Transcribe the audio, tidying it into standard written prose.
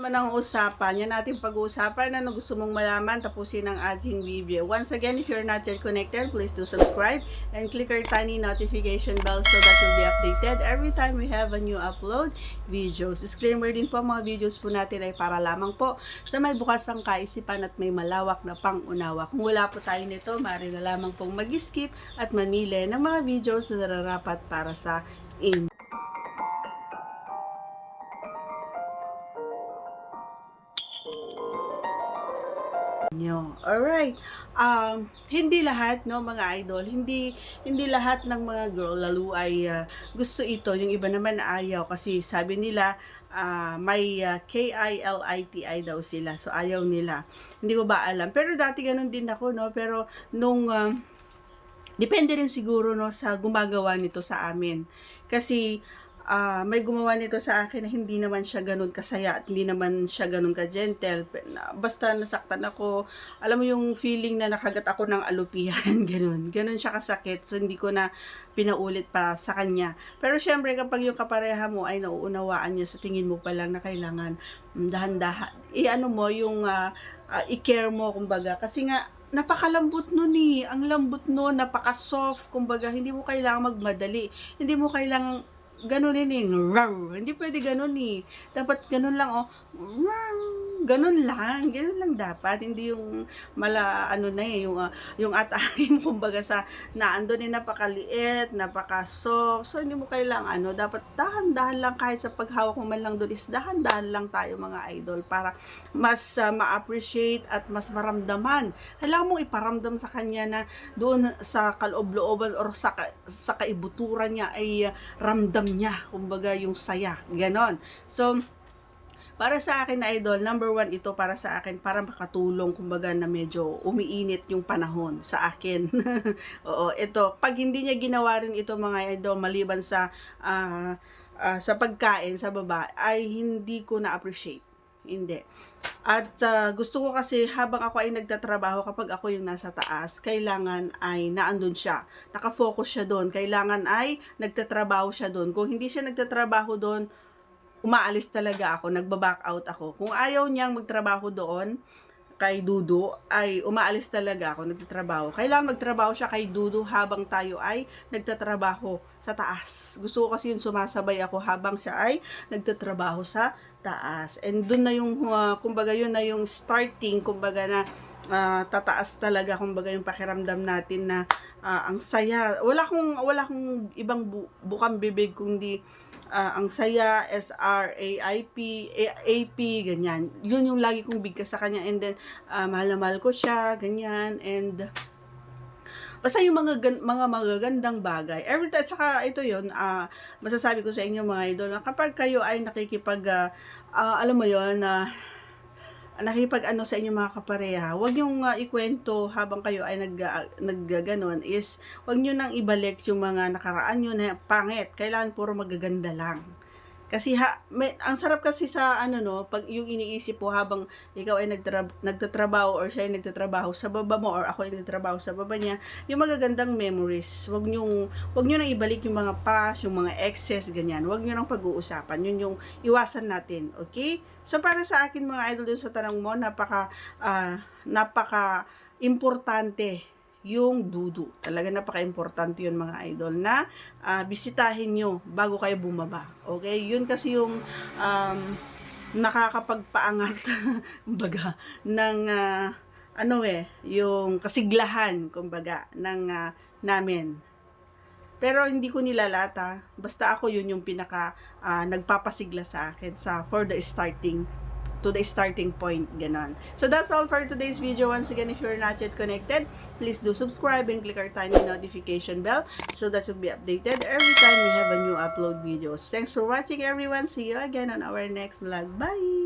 Naman ang usapan, yan natin pag-uusapan. Ano gusto mong malaman, tapusin ang ating video. Once again, if you're not yet connected, please do subscribe and click our tiny notification bell so that you'll be updated every time we have a new upload videos. Disclaimer din po, mga videos po natin ay para lamang po sa may bukas ang kaisipan at may malawak na pang-unawa. Kung wala po tayo nito, maaari na lamang pong mag-skip at mamili ng mga videos na nararapat para sa inyo. Alright. Hindi lahat, no, mga idol, hindi lahat ng mga girl lalo ay gusto ito. Yung iba naman ayaw kasi sabi nila may KILITI daw sila. So ayaw nila. Hindi ko ba alam. Pero dati ganun din ako, no. Pero nung depende rin siguro, no, sa gumagawa nito sa amin. Kasi may gumawa nito sa akin na hindi naman siya ganun kasaya at hindi naman siya ganun ka-gentle. Basta nasaktan ako. Alam mo yung feeling na nakagat ako ng alupihan, ganun. Ganun siya kasakit. So, hindi ko na pinaulit pa sa kanya. Pero syempre, kapag yung kapareha mo ay nauunawaan niya, sa tingin mo pa lang na kailangan dahan-dahan. I-ano mo, yung i-care mo, kumbaga. Kasi nga, napakalambot nun eh. Ang lambot nun, napaka-soft. Kumbaga, hindi mo kailangan magmadali. Hindi mo kailangan ganunin eh, hindi pwede ganun eh. Dapat ganun lang, oh, ganun lang dapat. Hindi yung ano na eh, yung atake mo, kumbaga sa, naandun eh, napakaliit, napaka-soft. So, hindi mo kailangan, dapat dahan-dahan lang, kahit sa paghawak mo man lang doon is dahan-dahan lang tayo, mga idol, para mas ma-appreciate at mas maramdaman. Kailangan mong iparamdam sa kanya na doon sa kaloob-looban or sa kaibuturan niya ay ramdam niya, kumbaga yung saya, ganon. So, para sa akin na idol, number 1 ito para sa akin, para makatulong, kumbaga na medyo umiinit yung panahon sa akin. Oo, ito, pag hindi niya ginawa rin ito, mga idol, maliban sa pagkain, sa baba, ay hindi ko na-appreciate. Hindi. At gusto ko kasi habang ako ay nagtatrabaho, kapag ako yung nasa taas, kailangan ay naandun siya. Nakafocus siya doon. Kailangan ay nagtatrabaho siya doon. Kung hindi siya nagtatrabaho doon, umaalis talaga ako, nagba-back out ako. Kung ayaw niyang magtrabaho doon, kay Dudu, ay umaalis talaga ako, nagtatrabaho. Kailangan magtrabaho siya kay Dudu habang tayo ay nagtatrabaho sa taas. Gusto ko kasi yung sumasabay ako habang siya ay nagtatrabaho sa taas. And doon na yung, kumbaga yun na yung starting, kumbaga na tataas talaga, kumbaga yung pakiramdam natin na ang saya. Wala kong ibang bukang bibig kundi ang saya, SRAIP, AP, ganyan. Yun yung lagi kong bigkas sa kanya. And then, mahal na mahal ko siya, ganyan. And, basta yung mga magagandang bagay. Every time, saka ito yun, masasabi ko sa inyo, mga idol, na kapag kayo ay nakikipag, alam mo yun, nakipag-ano sa inyong mga kapareha, huwag niyong ikwento habang kayo ay naggaganon, is huwag niyo nang ibalik yung mga nakaraan niyo na pangit. Kailangan puro magaganda lang. Kasi ang sarap kasi sa pag yung iniisip po habang ikaw ay nagtatrabaho or siya ay nagtatrabaho sa baba mo or ako ay nagtatrabaho sa baba niya, yung magagandang memories. Wag niyo nang ibalik yung mga past, yung mga excess, ganyan. Wag niyo nang pag-uusapan. Yun yung iwasan natin, okay? So para sa akin, mga idol, dun sa tanong mo, napaka importante yung Dudu. Talaga napaka-importante yun, mga idol, na bisitahin nyo bago kayo bumaba. Okay? Yun kasi yung nakakapagpaangat kumbaga ng yung kasiglahan, kumbaga, ng namin. Pero hindi ko nilalata. Basta ako yun yung pinaka nagpapasigla sa akin for the starting point, ganon. So that's all for today's video. Once again, if you're not yet connected, please do subscribe and click our tiny notification bell so that you'll be updated every time we have a new upload videos. Thanks for watching, everyone. See you again on our next vlog. Bye!